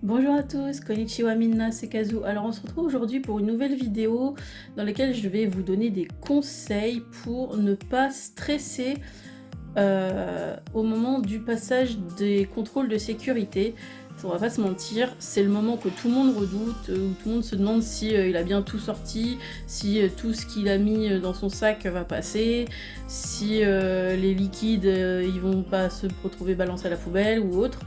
Bonjour à tous, konnichiwa minna, c'est Kazu. Alors on se retrouve aujourd'hui pour une nouvelle vidéo dans laquelle je vais vous donner des conseils pour ne pas stresser au moment du passage des contrôles de sécurité. On va pas se mentir, c'est le moment que tout le monde redoute, où tout le monde se demande si il a bien tout sorti, si tout ce qu'il a mis dans son sac va passer, si les liquides ils vont pas se retrouver balancés à la poubelle ou autre.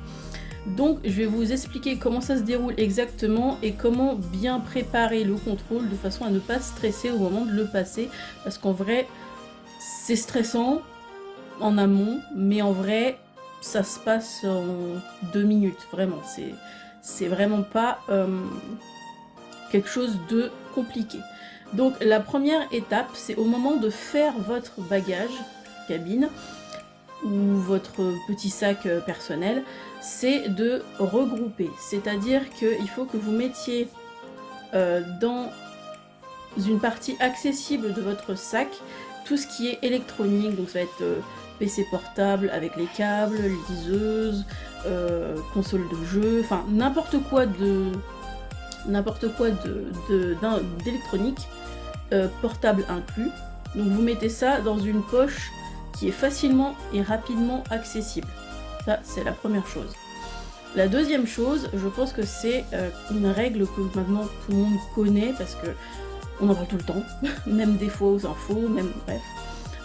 Donc je vais vous expliquer comment ça se déroule exactement et comment bien préparer le contrôle de façon à ne pas stresser au moment de le passer, parce qu'en vrai c'est stressant en amont, mais en vrai ça se passe en 2 minutes, vraiment, c'est vraiment pas quelque chose de compliqué. Donc la première étape, c'est au moment de faire votre bagage cabine, ou votre petit sac personnel, c'est de regrouper. C'est-à-dire qu'il faut que vous mettiez dans une partie accessible de votre sac tout ce qui est électronique, donc ça va être PC portable avec les câbles, liseuse, console de jeu, enfin n'importe quoi d'électronique, portable inclus. Donc vous mettez ça dans une poche qui est facilement et rapidement accessible. Ça, c'est la première chose. La deuxième chose, je pense que c'est une règle que maintenant tout le monde connaît parce que on en parle tout le temps, même des fois aux infos, même bref.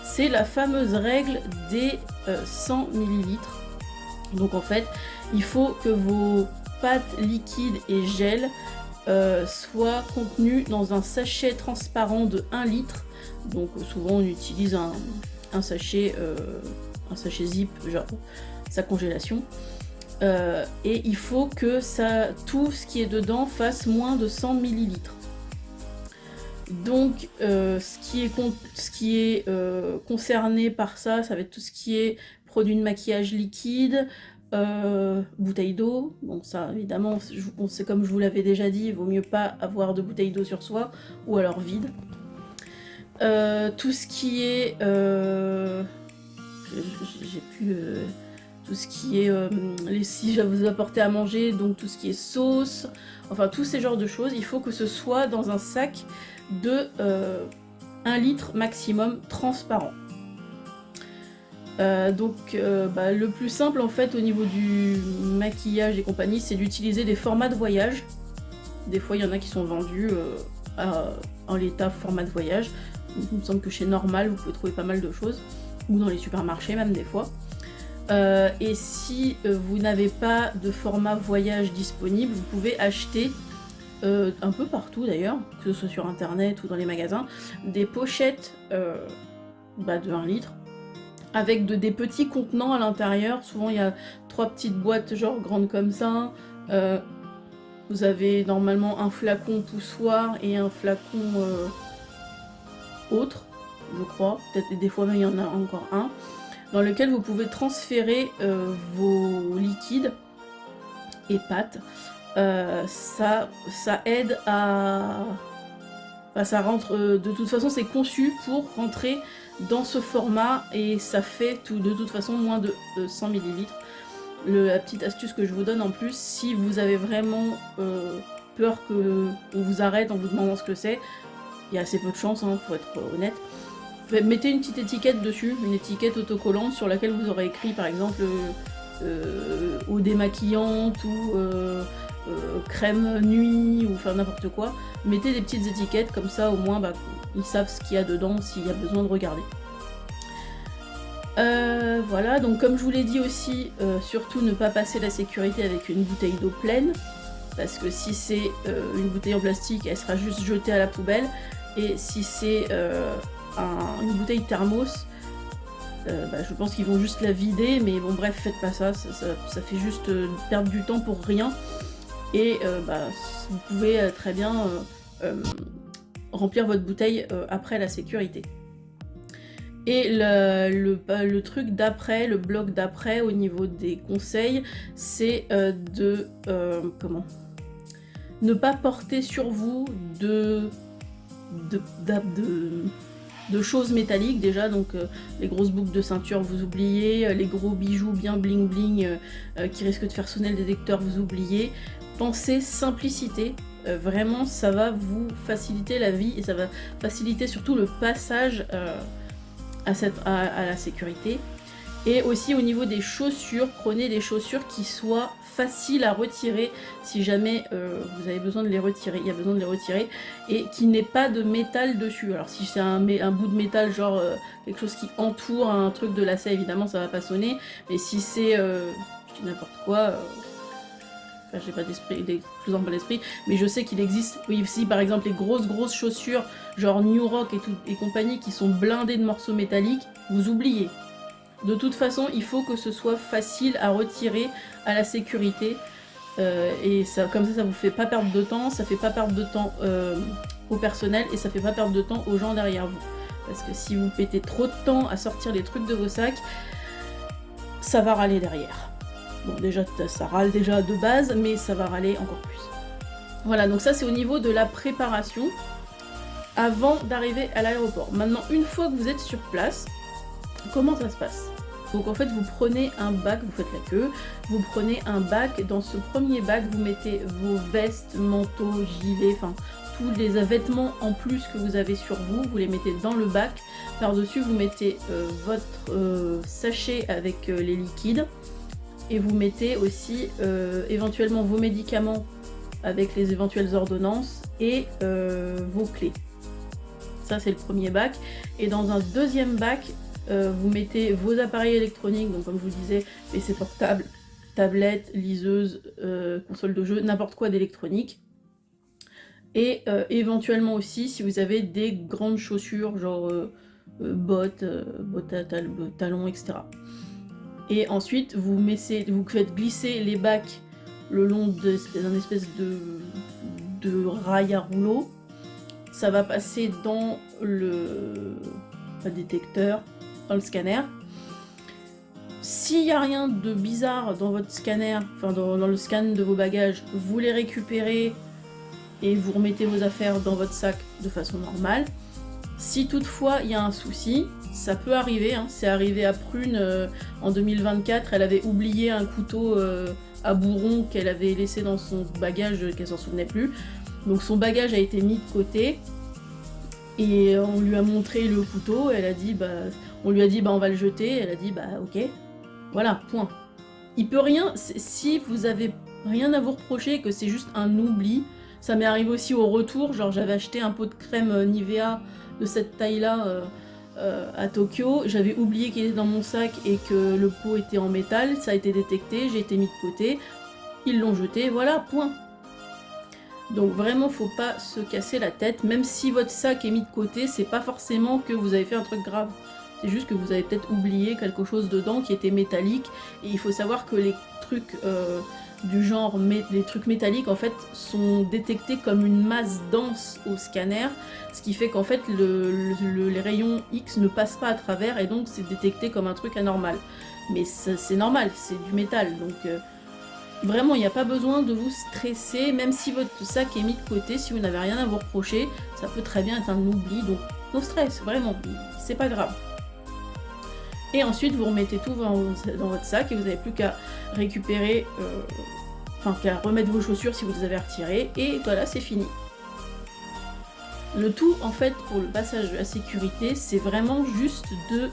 C'est la fameuse règle des 100 ml. Donc en fait, il faut que vos pâtes liquides et gel soient contenues dans un sachet transparent de 1 litre. Donc souvent on utilise un sachet zip, genre sa congélation. Et il faut que tout ce qui est dedans fasse moins de 100 millilitres. Donc ce qui est concerné par ça, ça va être tout ce qui est produit de maquillage liquide, bouteille d'eau. Bon ça évidemment, c'est comme je vous l'avais déjà dit, il vaut mieux pas avoir de bouteille d'eau sur soi, ou alors vide. Tout ce qui est j'ai plus tout ce qui est si je vous apporter à manger, donc tout ce qui est sauce, enfin tous ces genres de choses, il faut que ce soit dans un sac de 1 litre maximum transparent. Le plus simple en fait au niveau du maquillage et compagnie, c'est d'utiliser des formats de voyage. Des fois il y en a qui sont vendus en l'état format de voyage. Il me semble que chez Normal vous pouvez trouver pas mal de choses, ou dans les supermarchés même des fois. Et si vous n'avez pas de format voyage disponible, vous pouvez acheter un peu partout d'ailleurs, que ce soit sur internet ou dans les magasins, des pochettes de 1 litre avec des petits contenants à l'intérieur. Souvent il y a 3 petites boîtes genre grandes comme ça. Vous avez normalement un flacon poussoir et un flacon autre, je crois, peut-être des fois même il y en a encore un, dans lequel vous pouvez transférer vos liquides et pâtes. Ça aide à... Enfin, ça rentre... de toute façon, c'est conçu pour rentrer dans ce format et ça fait de toute façon moins de 100 ml. La petite astuce que je vous donne en plus, si vous avez vraiment peur qu'on vous arrête en vous demandant ce que c'est, il y a assez peu de chance, hein, faut être honnête. Mettez une petite étiquette dessus, une étiquette autocollante sur laquelle vous aurez écrit par exemple eau démaquillante ou crème nuit, ou enfin n'importe quoi. Mettez des petites étiquettes comme ça, au moins ils savent ce qu'il y a dedans s'il y a besoin de regarder. Voilà, donc comme je vous l'ai dit aussi, surtout ne pas passer la sécurité avec une bouteille d'eau pleine, parce que si c'est une bouteille en plastique, elle sera juste jetée à la poubelle, et si c'est une bouteille thermos, je pense qu'ils vont juste la vider, mais bon bref, faites pas ça, ça fait juste perdre du temps pour rien, et vous pouvez très bien remplir votre bouteille après la sécurité. Et le truc d'après, le bloc d'après au niveau des conseils, c'est ne pas porter sur vous de choses métalliques déjà, donc les grosses boucles de ceinture vous oubliez, les gros bijoux bien bling bling qui risquent de faire sonner le détecteur vous oubliez. Pensez simplicité, vraiment ça va vous faciliter la vie et ça va faciliter surtout le passage à la sécurité. Et aussi au niveau des chaussures, prenez des chaussures qui soient faciles à retirer si jamais vous avez besoin de les retirer, il y a besoin de les retirer, et qui n'ait pas de métal dessus. Alors si c'est un bout de métal, genre quelque chose qui entoure un truc de lacet, évidemment ça va pas sonner, mais si c'est, je dis n'importe quoi, enfin j'ai pas d'esprit, des exemples à l'esprit, mais je sais qu'il existe, oui, si par exemple les grosses chaussures, genre New Rock et compagnie, qui sont blindées de morceaux métalliques, vous oubliez. De toute façon, il faut que ce soit facile à retirer à la sécurité. Et ça, comme ça vous fait pas perdre de temps, ça fait pas perdre de temps au personnel et ça fait pas perdre de temps aux gens derrière vous. Parce que si vous pétez trop de temps à sortir les trucs de vos sacs, ça va râler derrière. Bon, déjà, ça râle déjà de base, mais ça va râler encore plus. Voilà, donc ça c'est au niveau de la préparation avant d'arriver à l'aéroport. Maintenant, une fois que vous êtes sur place, comment ça se passe? Donc en fait vous prenez un bac, vous faites la queue, vous prenez un bac, dans ce premier bac vous mettez vos vestes, manteaux, gilets, enfin tous les vêtements en plus que vous avez sur vous, vous les mettez dans le bac, par-dessus vous mettez votre sachet avec les liquides, et vous mettez aussi éventuellement vos médicaments avec les éventuelles ordonnances et vos clés. Ça c'est le premier bac, et dans un deuxième bac, vous mettez vos appareils électroniques, donc comme je vous disais, PC portable, tablette, liseuse, console de jeu, n'importe quoi d'électronique. Et éventuellement aussi, si vous avez des grandes chaussures, genre bottes, talons, etc. Et ensuite, vous faites glisser les bacs le long d'un espèce de rail à rouleau. Ça va passer dans le détecteur, dans le scanner. S'il n'y a rien de bizarre dans votre scanner, enfin dans le scan de vos bagages, vous les récupérez et vous remettez vos affaires dans votre sac de façon normale. Si toutefois il y a un souci, ça peut arriver, hein. C'est arrivé à Prune en 2024, elle avait oublié un couteau à bourron qu'elle avait laissé dans son bagage, qu'elle s'en souvenait plus. Donc son bagage a été mis de côté. Et on lui a montré le couteau, elle a dit on lui a dit on va le jeter, elle a dit ok, voilà, point. Il peut rien, si vous avez rien à vous reprocher, que c'est juste un oubli, ça m'est arrivé aussi au retour, genre j'avais acheté un pot de crème Nivea de cette taille-là à Tokyo, j'avais oublié qu'il était dans mon sac et que le pot était en métal, ça a été détecté, j'ai été mis de côté, ils l'ont jeté, voilà, point. Donc vraiment faut pas se casser la tête, même si votre sac est mis de côté, c'est pas forcément que vous avez fait un truc grave. C'est juste que vous avez peut-être oublié quelque chose dedans qui était métallique, et il faut savoir que les trucs du genre, les trucs métalliques en fait sont détectés comme une masse dense au scanner, ce qui fait qu'en fait les rayons X ne passent pas à travers et donc c'est détecté comme un truc anormal. Mais c'est normal, c'est du métal, donc... Vraiment, il n'y a pas besoin de vous stresser, même si votre sac est mis de côté, si vous n'avez rien à vous reprocher, ça peut très bien être un oubli, donc no stress, vraiment, c'est pas grave. Et ensuite, vous remettez tout dans votre sac et vous n'avez plus qu'à récupérer, qu'à remettre vos chaussures si vous les avez retirées, et voilà, c'est fini. Le tout, en fait, pour le passage de la sécurité, c'est vraiment juste de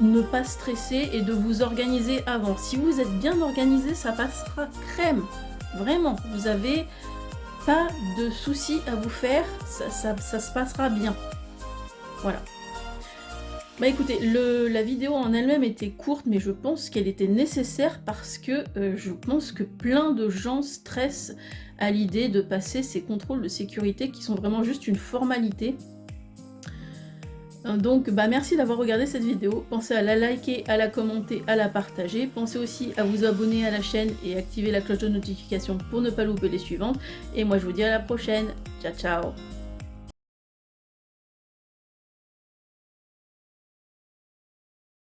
ne pas stresser et de vous organiser avant. Si vous êtes bien organisé, ça passera crème. Vraiment, vous n'avez pas de soucis à vous faire, ça se passera bien. Voilà. Écoutez, la vidéo en elle-même était courte, mais je pense qu'elle était nécessaire parce que je pense que plein de gens stressent à l'idée de passer ces contrôles de sécurité qui sont vraiment juste une formalité. Donc merci d'avoir regardé cette vidéo, pensez à la liker, à la commenter, à la partager, pensez aussi à vous abonner à la chaîne et activer la cloche de notification pour ne pas louper les suivantes, et moi je vous dis à la prochaine, ciao ciao.